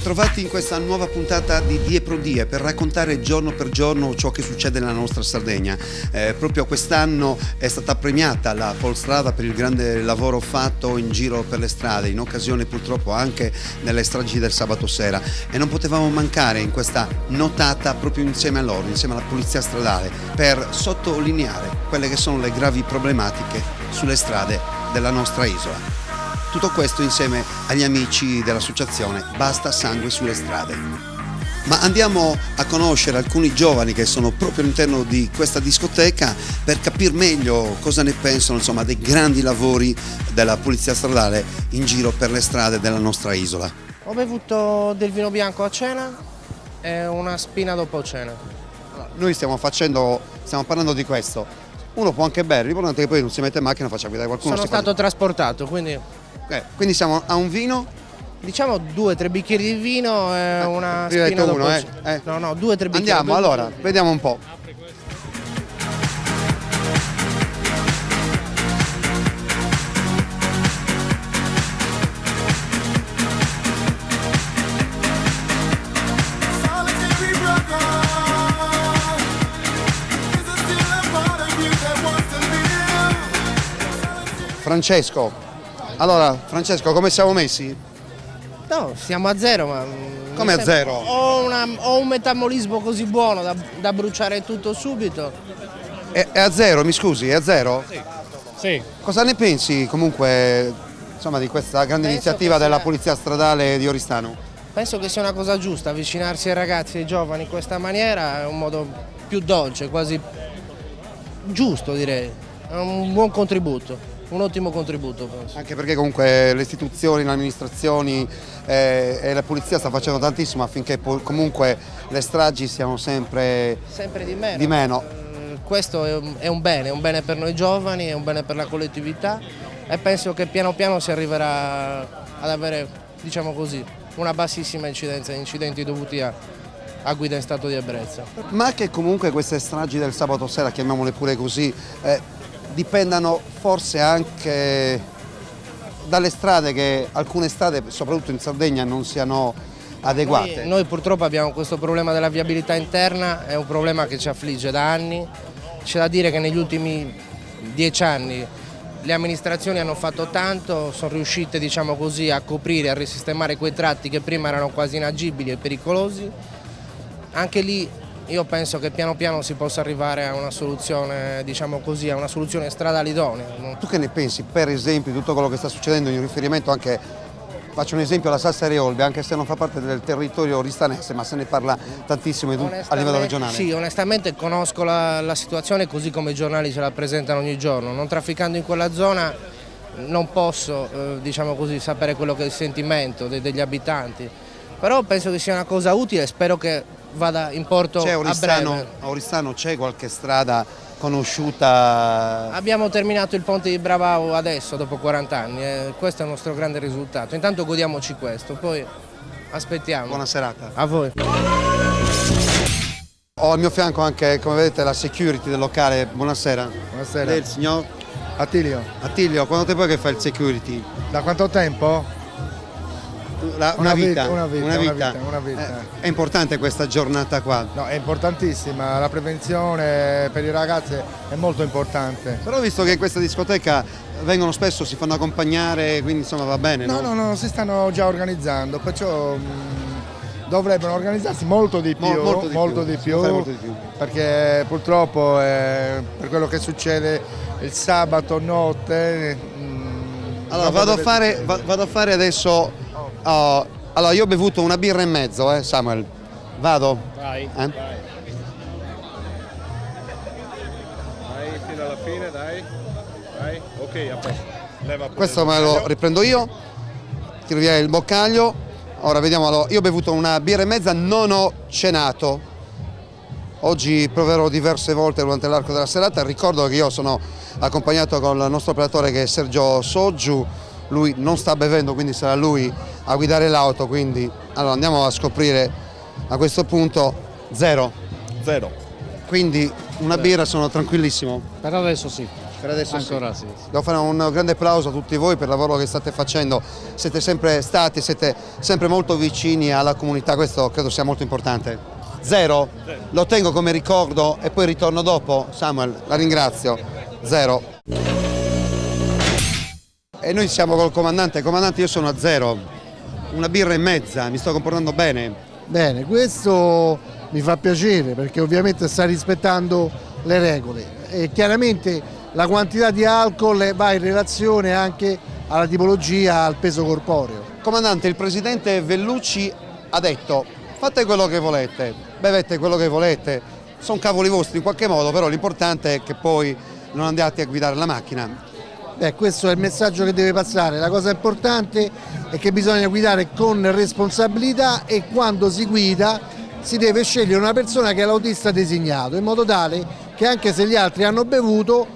Bentrovati in questa nuova puntata di Die Pro Die per raccontare giorno per giorno ciò che succede nella nostra Sardegna. Proprio quest'anno è stata premiata la Polstrada per il grande lavoro fatto in giro per le strade, in occasione purtroppo anche delle stragi del sabato sera, e non potevamo mancare in questa notata proprio insieme a loro, insieme alla polizia stradale, per sottolineare quelle che sono le gravi problematiche sulle strade della nostra isola. Tutto questo insieme agli amici dell'associazione Basta Sangue sulle Strade. Ma andiamo a conoscere alcuni giovani che sono proprio all'interno di questa discoteca per capire meglio cosa ne pensano, insomma, dei grandi lavori della polizia stradale in giro per le strade della nostra isola. Ho bevuto del vino bianco a cena e una spina dopo cena. Noi stiamo parlando di questo. Uno può anche bere, l'importante è che poi non si mette in macchina e faccia guidare qualcuno. Sono stato trasportato, quindi... Quindi siamo a un vino? Diciamo 2-3 bicchieri di vino e una spina dopo cena. No, 2-3 bicchieri. Andiamo, allora, vediamo un po'. Francesco. Allora, Francesco, come siamo messi? No, siamo a zero, ma... Come a zero? Ho un metabolismo così buono da bruciare tutto subito. È a zero, mi scusi, è a zero? Sì. Cosa ne pensi comunque, insomma, di questa grande iniziativa della Polizia Stradale di Oristano? Penso che sia una cosa giusta, avvicinarsi ai ragazzi e ai giovani in questa maniera è un modo più dolce, quasi giusto direi, è un buon contributo. Un ottimo contributo, penso. Anche perché comunque le istituzioni, le amministrazioni e la polizia sta facendo tantissimo affinché comunque le stragi siano sempre di meno. Questo è un bene per noi giovani, è un bene per la collettività e penso che piano piano si arriverà ad avere, diciamo così, una bassissima incidenza di incidenti dovuti a guida in stato di ebbrezza. Ma che comunque queste stragi del sabato sera, chiamiamole pure così, dipendano forse anche dalle strade, che alcune strade, soprattutto in Sardegna, non siano adeguate. Noi purtroppo abbiamo questo problema della viabilità interna, è un problema che ci affligge da anni. C'è da dire che negli ultimi 10 anni le amministrazioni hanno fatto tanto, sono riuscite, diciamo così, a coprire, a risistemare quei tratti che prima erano quasi inagibili e pericolosi. Anche lì io penso che piano piano si possa arrivare a una soluzione, diciamo così, a una soluzione stradale idonea. Tu che ne pensi, per esempio, di tutto quello che sta succedendo in riferimento anche, faccio un esempio, alla Sassari Olbia, anche se non fa parte del territorio oristanese, ma se ne parla tantissimo a livello regionale? Sì, onestamente conosco la situazione così come i giornali ce la presentano ogni giorno. Non trafficando in quella zona non posso, diciamo così, sapere quello che è il sentimento degli abitanti, però penso che sia una cosa utile e spero che vada in porto a breve. A Oristano c'è qualche strada conosciuta? Abbiamo terminato il ponte di Bravao adesso, dopo 40 anni, e questo è il nostro grande risultato. Intanto godiamoci questo, poi aspettiamo. Buona serata. A voi. Ho al mio fianco anche, come vedete, la security del locale. Buonasera. Buonasera. Lei, il signor? Attilio. Attilio, quanto tempo è che fa il security? Da quanto tempo? Una vita. È importante questa giornata qua? No, è importantissima, la prevenzione per i ragazzi è molto importante. Però ho visto che in questa discoteca vengono spesso, si fanno accompagnare, quindi insomma va bene, no? No, si stanno già organizzando, perciò dovrebbero organizzarsi molto di più, perché purtroppo per quello che succede il sabato notte... Allora vado a fare adesso... allora io ho bevuto una birra e mezzo, Samuel. Vado? Vai, vai. Vai fino alla fine, dai. Vai, ok, a posto. Leva pure. Questo me lo riprendo io. Tiro via il boccaglio. Ora vediamo, allora, io ho bevuto una birra e mezza, non ho cenato. Oggi proverò diverse volte durante l'arco della serata. Ricordo che io sono accompagnato con il nostro operatore che è Sergio Soggiu. Lui non sta bevendo, quindi sarà lui a guidare l'auto, quindi allora andiamo a scoprire a questo punto. Zero. Zero. Quindi una birra, sono tranquillissimo. Per adesso sì. Per adesso ancora sì. Devo fare un grande applauso a tutti voi per il lavoro che state facendo. Siete sempre stati, siete sempre molto vicini alla comunità, questo credo sia molto importante. Zero? Lo tengo come ricordo e poi ritorno dopo. Samuel, la ringrazio. Zero. E noi siamo col comandante. Comandante, io sono a zero. Una birra e mezza, mi sto comportando bene. Bene, questo mi fa piacere perché ovviamente sta rispettando le regole e chiaramente la quantità di alcol va in relazione anche alla tipologia, al peso corporeo. Comandante, il presidente Vellucci ha detto: fate quello che volete, bevete quello che volete, sono cavoli vostri in qualche modo, però l'importante è che poi non andate a guidare la macchina. Questo è il messaggio che deve passare. La cosa importante è che bisogna guidare con responsabilità e quando si guida si deve scegliere una persona che è l'autista designato, in modo tale che anche se gli altri hanno bevuto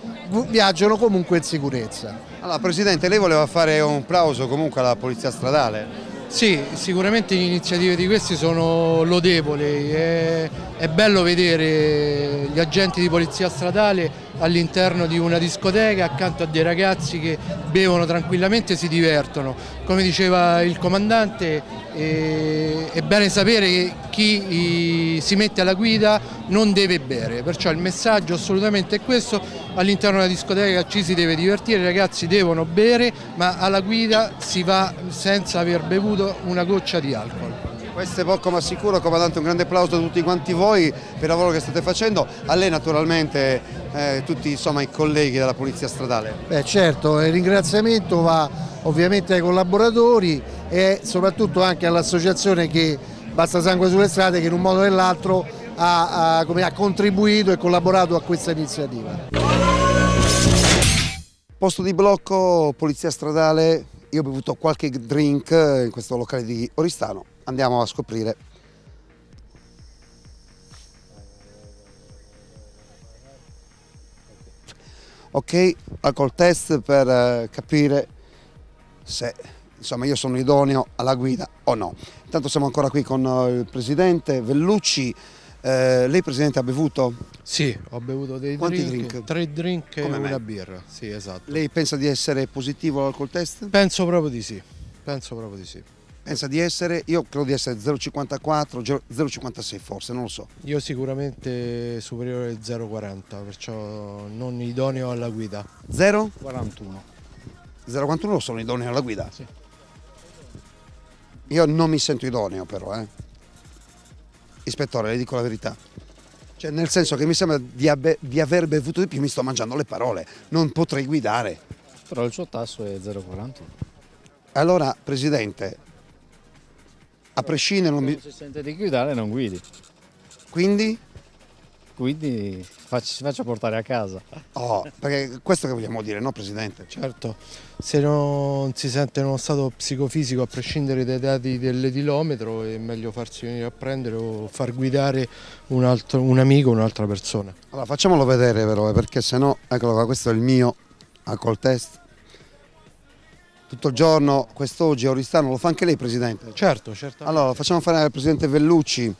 viaggiano comunque in sicurezza. Allora, Presidente, lei voleva fare un plauso comunque alla Polizia Stradale? Sì, sicuramente iniziative di questi sono lodevoli, è bello vedere gli agenti di polizia stradale all'interno di una discoteca accanto a dei ragazzi che bevono tranquillamente e si divertono. Come diceva il comandante, è bene sapere che chi si mette alla guida non deve bere, perciò il messaggio assolutamente è questo: all'interno della discoteca ci si deve divertire, i ragazzi devono bere, ma alla guida si va senza aver bevuto una goccia di alcol. Questo è poco ma sicuro. Comandante, un grande applauso a tutti quanti voi per il lavoro che state facendo, a lei naturalmente, tutti insomma, i colleghi della Polizia Stradale. Certo, il ringraziamento va ovviamente ai collaboratori e soprattutto anche all'associazione che Basta Sangue sulle Strade, che in un modo o nell'altro ha contribuito e collaborato a questa iniziativa. Posto di blocco, Polizia Stradale. Io ho bevuto qualche drink in questo locale di Oristano, andiamo a scoprire. Ok, alcol test per capire se insomma io sono idoneo alla guida o no. Intanto siamo ancora qui con il Presidente Vellucci. Lei Presidente ha bevuto? Sì, ho bevuto dei Quanti drink, drink? 3 drink e Come me? una birra, sì, esatto. Lei pensa di essere positivo all'alcol test? Penso proprio di sì, penso proprio di sì. Pensa di essere? Io credo di essere 0,54, 0,56 forse, non lo so. Io sicuramente superiore al 0,40, perciò non idoneo alla guida. 0? 41. 0,41 sono idoneo alla guida? Sì. Io non mi sento idoneo però, Ispettore, le dico la verità. Cioè, nel senso che mi sembra di aver bevuto di più, mi sto mangiando le parole, non potrei guidare. Però il suo tasso è 0,41. Allora, Presidente, a prescindere non Se non si sente di guidare non guidi. Quindi? Quindi si faccia portare a casa. Oh, perché questo che vogliamo dire, no Presidente? Certo, se non si sente in uno stato psicofisico, a prescindere dai dati dell'etilometro, è meglio farsi venire a prendere o far guidare un amico o un'altra persona. Allora facciamolo vedere però, perché sennò, eccolo qua, questo è il mio alcol test. Tutto il giorno, quest'oggi a Oristano, lo fa anche lei Presidente? Certo, certamente. Allora, lo facciamo fare al Presidente Vellucci,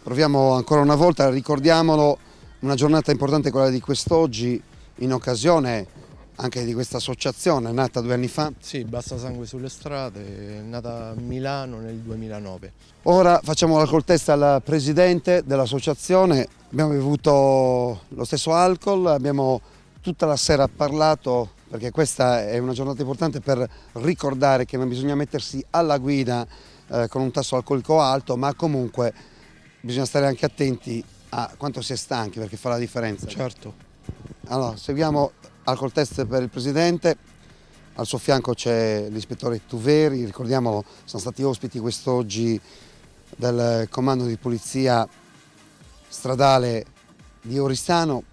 proviamo ancora una volta, ricordiamolo, una giornata importante quella di quest'oggi, in occasione anche di questa associazione nata 2 anni fa. Sì, Basta Sangue sulle Strade, è nata a Milano nel 2009. Ora facciamo l'alcol test al Presidente dell'associazione, abbiamo bevuto lo stesso alcol, abbiamo tutta la sera parlato, perché questa è una giornata importante per ricordare che non bisogna mettersi alla guida con un tasso alcolico alto, ma comunque bisogna stare anche attenti a quanto si è stanchi, perché fa la differenza. Certo. Allora, seguiamo alcol test per il Presidente, al suo fianco c'è l'ispettore Tuveri, ricordiamolo, sono stati ospiti quest'oggi del comando di polizia stradale di Oristano.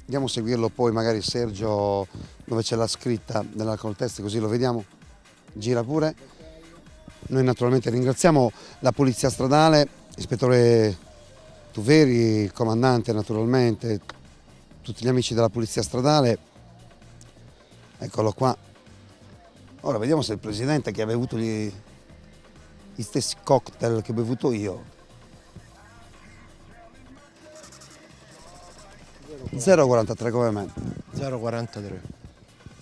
Andiamo a seguirlo poi, magari Sergio, dove c'è la scritta dell'alcol test, così lo vediamo. Gira pure. Noi naturalmente ringraziamo la polizia stradale, l'ispettore Tuveri, il comandante naturalmente, tutti gli amici della polizia stradale. Eccolo qua. Ora vediamo se il Presidente, che ha bevuto gli stessi cocktail che ho bevuto io. 0,43 come me. 0,43.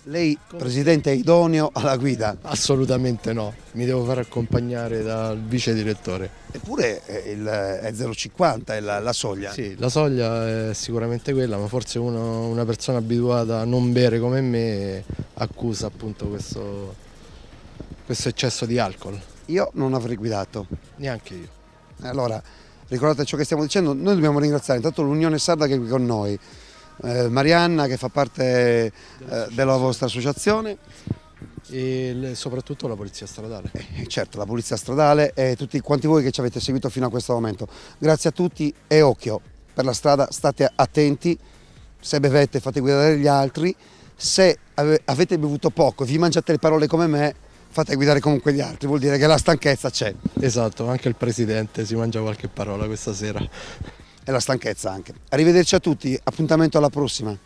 Lei, Presidente, è idoneo alla guida? Assolutamente no, mi devo far accompagnare dal vice direttore. Eppure è 0,50 è la soglia. Sì, la soglia è sicuramente quella, ma forse una persona abituata a non bere come me accusa appunto questo eccesso di alcol. Io non avrei guidato. Neanche io. Allora, ricordate ciò che stiamo dicendo, noi dobbiamo ringraziare intanto l'Unione Sarda che è qui con noi, Marianna che fa parte della vostra associazione E soprattutto la polizia stradale. Certo, la polizia stradale e tutti quanti voi che ci avete seguito fino a questo momento. Grazie a tutti e occhio per la strada, state attenti, se bevete fate guidare gli altri, se avete bevuto poco e vi mangiate le parole come me, fate guidare comunque gli altri, vuol dire che la stanchezza c'è. Esatto, anche il Presidente si mangia qualche parola questa sera. E la stanchezza anche. Arrivederci a tutti, appuntamento alla prossima.